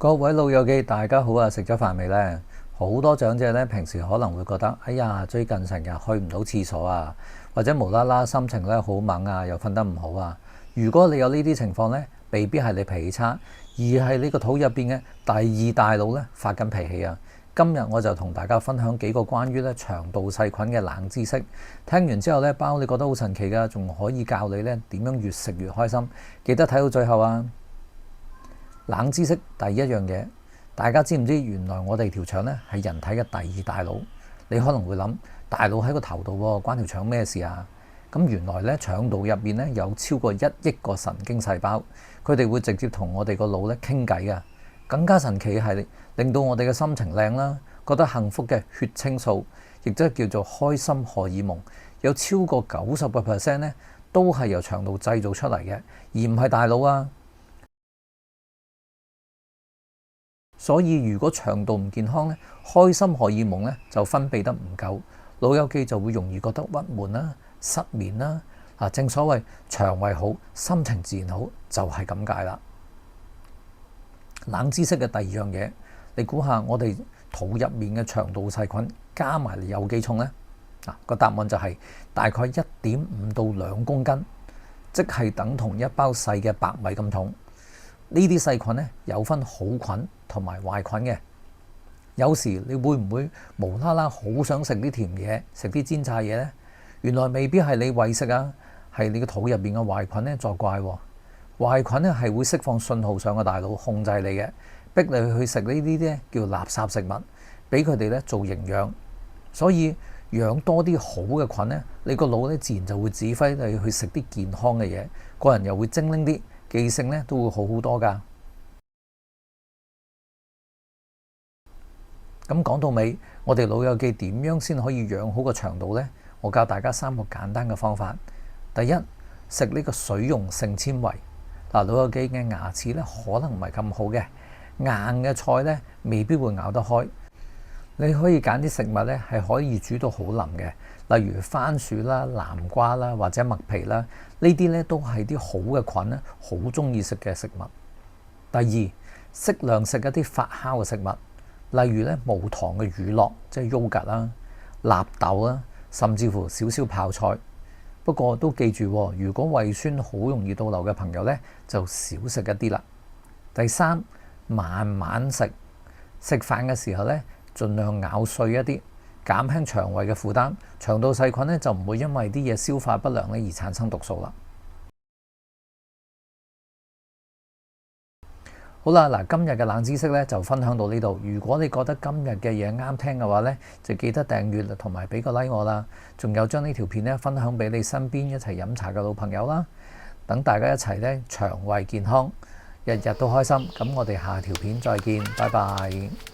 各位老友記，大家好啊！食咗飯未呢？好多長者咧，平時可能會覺得，哎呀，最近成日去唔到廁所啊，或者無啦啦心情咧好猛啊，又瞓得唔好啊。如果你有呢啲情況呢，未必係你脾氣差，而係你個肚入邊嘅第二大腦咧發緊脾氣啊。今日我就同大家分享幾個關於咧腸道細菌嘅冷知識。聽完之後咧，包你覺得好神奇噶，仲可以教你咧點樣越食越開心。記得睇到最後啊！冷知識第一樣嘢，大家知唔知原來我哋條腸咧係人體嘅第二大腦？你可能會諗，大腦喺個頭度喎，關條腸咩事啊？咁原來咧腸道入邊咧有超過1億個神經細胞，佢哋會直接同我哋個腦咧傾偈噶。更加神奇嘅係令到我哋嘅心情靚啦，覺得幸福嘅血清素，亦即係叫做開心荷爾蒙，有超過90%咧都係由腸道製造出嚟嘅，而唔係大腦啊。所以如果腸道唔健康咧，開心荷爾蒙咧就分泌得唔夠，老友記就會容易覺得鬱悶啦、失眠啦。正所謂腸胃好，心情自然好，就係咁解啦。冷知識嘅第二樣嘢，你估下我哋肚入面嘅腸道細菌加埋有幾重呢？個答案就係大概1.5到2公斤，即係等同一包細嘅白米咁重。呢啲細菌咧有分好菌同埋壞菌嘅。有時你會唔會無啦啦好想食啲甜嘢，食啲煎炸嘢呢？原來未必係你餵食啊，係你個肚入邊嘅壞菌咧作怪。壞菌咧係會釋放信號上個大腦控制你嘅，逼你去食呢啲咧叫垃圾食物，俾佢哋咧做營養。所以養多啲好嘅菌咧，你個腦咧自然就會指揮你去食啲健康嘅嘢，個人又會精靈啲。記性咧都會好好多㗎。咁講到尾，我哋老友記點樣先可以養好個腸道呢？我教大家3個簡單嘅方法。第一，食呢個水溶性纖維。老友記嘅牙齒咧可能唔係咁好嘅，硬嘅菜咧未必會咬得開。你可以揀啲食物咧係可以煮到好腍嘅，例如番薯啦、南瓜啦或者麥皮啦，呢啲咧都係啲好嘅菌咧，好中意食嘅食物。第二，適量食一啲發酵嘅食物，例如咧無糖嘅乳酪，即係 yogurt 啦、納豆啦，甚至乎少少泡菜。不過都記住，如果胃酸好容易倒流嘅朋友咧，就少食一啲啦。第三，慢慢食，食飯嘅時候咧，盡量咬碎一啲，減輕腸胃嘅負擔，腸道細菌咧就唔會因為啲嘢消化不良咧而產生毒素啦。好啦，今日嘅冷知識咧就分享到呢度。如果你覺得今日嘅嘢啱聽嘅話咧，就記得訂閱同埋俾個 like 我啦。仲有將呢條片咧分享俾你身邊一齊飲茶嘅老朋友啦。等大家一齊咧腸胃健康，日日都開心。咁我哋下條片再見，拜拜。